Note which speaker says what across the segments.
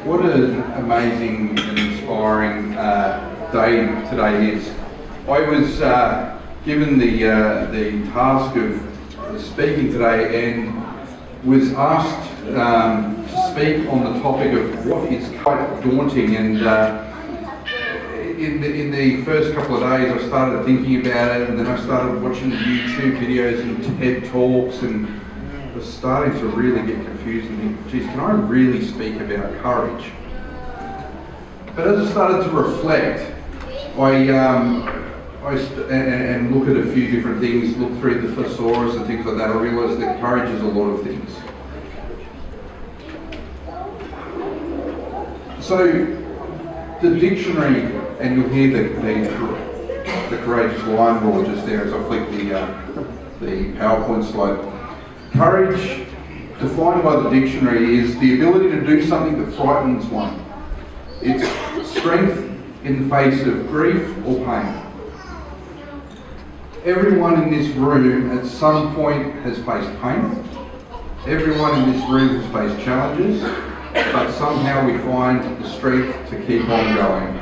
Speaker 1: What an amazing and inspiring day today is. I was given the task of speaking today and was asked to speak on the topic of what is quite daunting. And in the first couple of days I started thinking about it, and then I started watching the YouTube videos and TED Talks, and was starting to really get confused and think, geez, can I really speak about courage? But as I started to reflect, and look at a few different things, look through the thesaurus and things like that, I realised that courage is a lot of things. So, the dictionary, and you'll hear the courageous lion roar just there as I flick the PowerPoint slide. Courage, defined by the dictionary, is the ability to do something that frightens one. It's strength in the face of grief or pain. Everyone in this room at some point has faced pain. Everyone in this room has faced challenges, but somehow we find the strength to keep on going.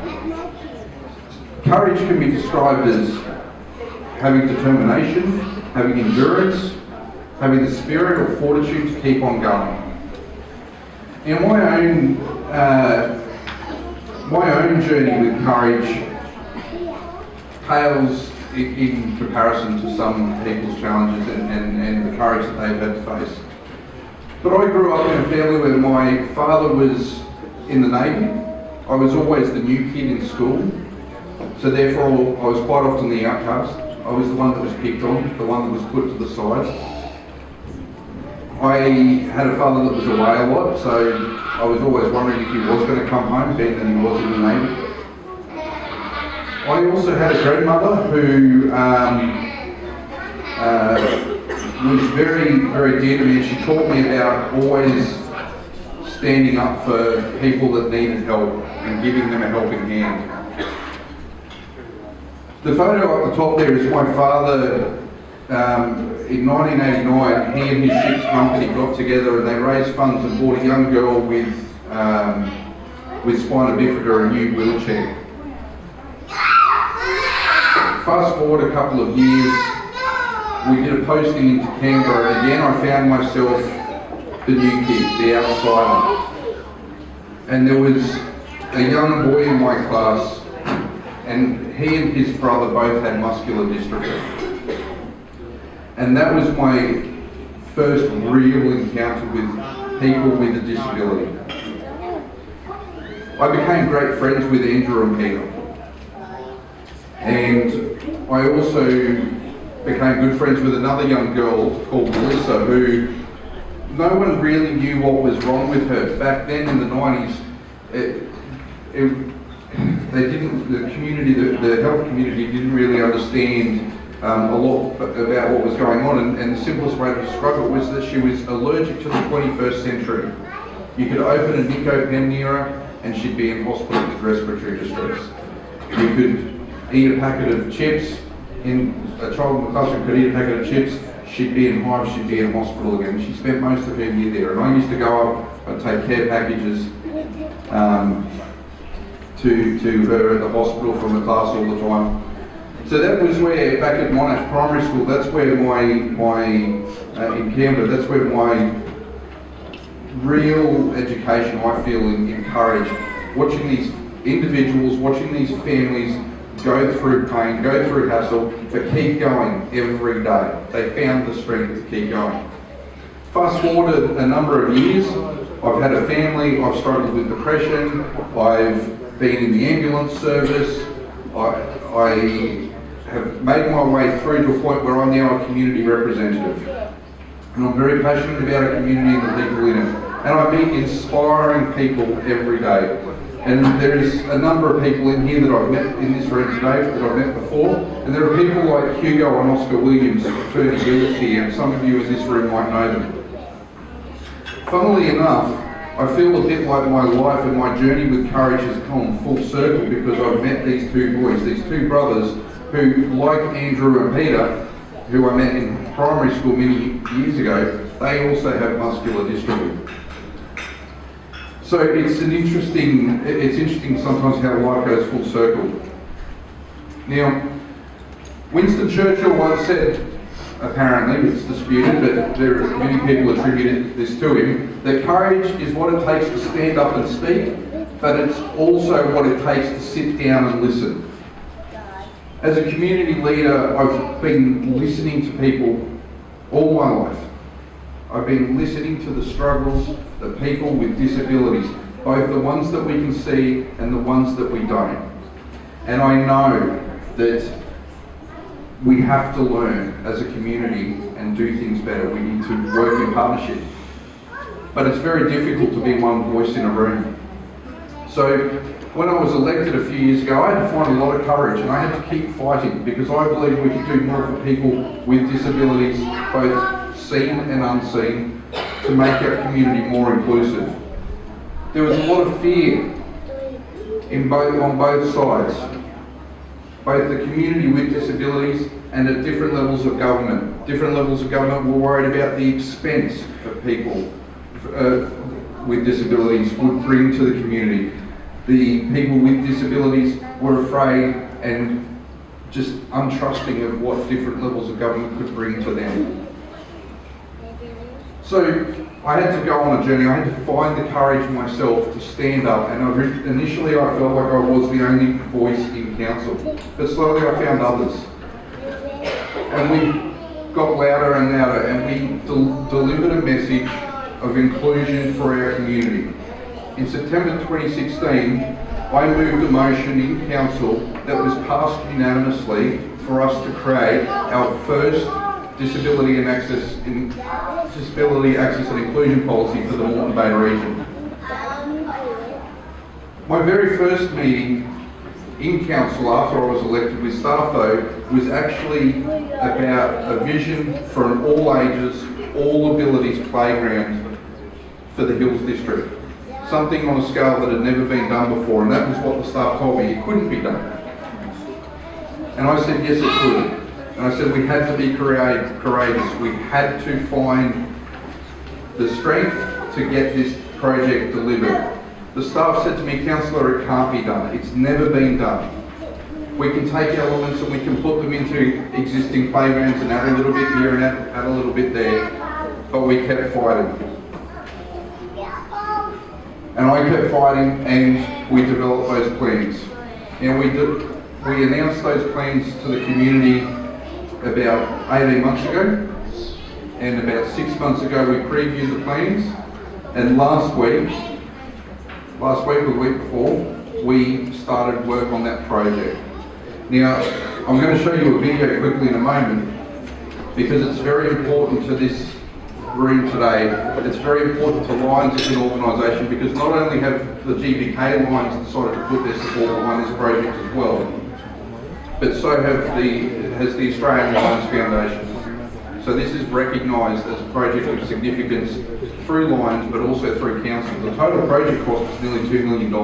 Speaker 1: Courage can be described as having determination, having endurance, having the spirit or fortitude to keep on going. In my own journey with courage pales in comparison to some people's challenges and the courage that they've had to face. But I grew up in a family where my father was in the Navy. I was always the new kid in school, so therefore I was quite often the outcast. I was the one that was picked on, the one that was put to the side. I had a father that was away a lot, so I was always wondering if he was going to come home, being that he was in the Navy. I also had a grandmother who was very, very dear to me, and she taught me about always standing up for people that needed help and giving them a helping hand. The photo up the top there is my father. In 1989, he and his ship's company got together and they raised funds and bought a young girl with spina bifida a new wheelchair. Fast forward a couple of years, we did a posting into Canberra, and again I found myself the new kid, the outsider. And there was a young boy in my class, and he and his brother both had muscular dystrophy. And that was my first real encounter with people with a disability. I became great friends with Andrew and Peter. And I also became good friends with another young girl called Melissa, who no one really knew what was wrong with her. Back then in the 90s, the health community didn't really understand a lot about what was going on, and the simplest way to describe it was that she was allergic to the 21st century. You could open a Nico pen near her and she'd be in hospital with respiratory distress. You could eat a packet of chips, a child in the classroom could eat a packet of chips, she'd be in hives, she'd be in hospital again. She spent most of her year there, and I used to go up and take care packages to her at the hospital from the class all the time. So that was where, back at Monash Primary School, that's where in Canberra, that's where my real education, I feel, in courage. Watching these individuals, watching these families go through pain, go through hassle, but keep going every day. They found the strength to keep going. Fast forward a number of years, I've had a family, I've struggled with depression, I've been in the ambulance service, I have made my way through to a point where I'm now a community representative. And I'm very passionate about our community and the people in it. And I meet inspiring people every day. And there is a number of people in here that I've met in this room today that I've met before. And there are people like Hugo and Oscar Williams, fraternity leaders here, and some of you in this room might know them. Funnily enough, I feel a bit like my life and my journey with courage has come full circle, because I've met these two boys, these two brothers, who, like Andrew and Peter, who I met in primary school many years ago, they also have muscular dystrophy. So it's interesting sometimes how life goes full circle. Now, Winston Churchill once said, apparently, it's disputed, but many people attributed this to him, that courage is what it takes to stand up and speak, but it's also what it takes to sit down and listen. As a community leader, I've been listening to people all my life. I've been listening to the struggles of people with disabilities, both the ones that we can see and the ones that we don't. And I know that we have to learn as a community and do things better. We need to work in partnership. But it's very difficult to be one voice in a room. So when I was elected a few years ago, I had to find a lot of courage and I had to keep fighting because I believe we can do more for people with disabilities, both seen and unseen, to make our community more inclusive. There was a lot of fear on both sides, both the community with disabilities and at different levels of government. Different levels of government were worried about the expense that people with disabilities would bring to the community. The people with disabilities were afraid and just untrusting of what different levels of government could bring to them. So I had to go on a journey. I had to find the courage myself to stand up, and initially I felt like I was the only voice in council, but slowly I found others. And we got louder and louder, and we delivered a message of inclusion for our community. In September 2016, I moved a motion in council that was passed unanimously for us to create our first disability access and inclusion policy for the Moreton Bay region. My very first meeting in council after I was elected with staff though was actually about a vision for an all ages, all abilities playground for the Hills district. Something on a scale that had never been done before, and that was what the staff told me, it couldn't be done. And I said yes it could. And I said we had to be courageous. We had to find the strength to get this project delivered. The staff said to me, Councillor, it can't be done. It's never been done. We can take elements and we can put them into existing playgrounds and add a little bit here and add a little bit there. But we kept fighting. And I kept fighting and we developed those plans. And we announced those plans to the community about 18 months ago, and about 6 months ago we previewed the plans, and last week or the week before, we started work on that project. Now, I'm going to show you a video quickly in a moment, because it's very important to this room today. It's very important to Lions as an organisation, because not only have the GBK Lions decided to put their support behind this project as well, but so has the Australian Lions Foundation. So this is recognised as a project of significance through Lions, but also through council. The total project cost is nearly $2 million,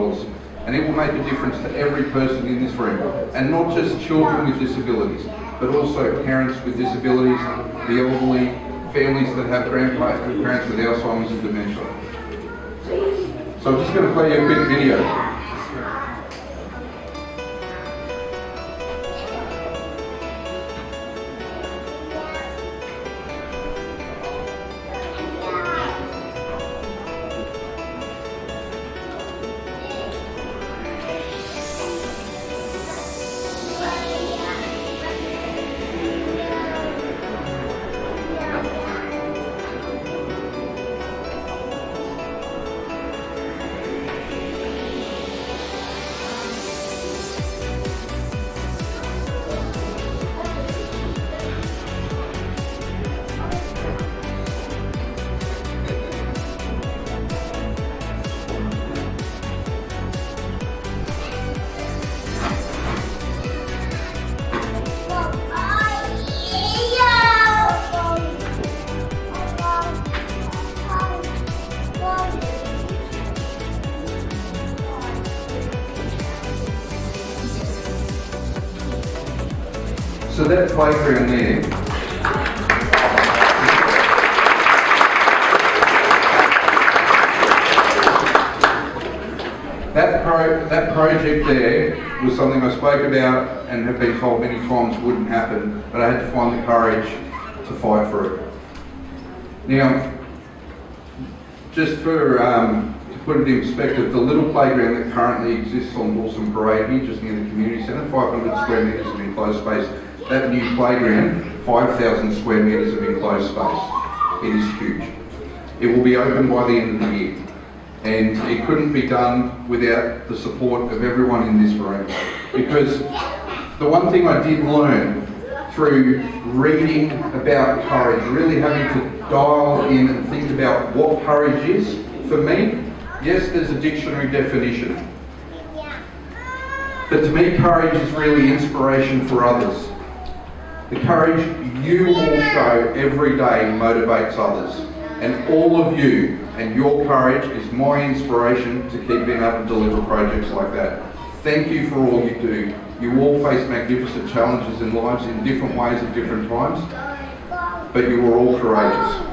Speaker 1: and it will make a difference to every person in this room, and not just children with disabilities, but also parents with disabilities, the elderly, families that have grandparents with Alzheimer's and dementia. So I'm just going to play you a quick video. So that playground there, That project there was something I spoke about and have been told many times wouldn't happen, but I had to find the courage to fight for it. Now, just for to put it in perspective, the little playground that currently exists on Dawson Parade here, just near the community centre, 500 square metres of enclosed space. That new playground, 5,000 square metres of enclosed space. It is huge. It will be open by the end of the year. And it couldn't be done without the support of everyone in this room. Because the one thing I did learn through reading about courage, really having to dial in and think about what courage is, for me, yes, there's a dictionary definition. But to me, courage is really inspiration for others. The courage you all show every day motivates others. And all of you and your courage is my inspiration to keep being able to deliver projects like that. Thank you for all you do. You all face magnificent challenges in lives in different ways at different times, but you are all courageous.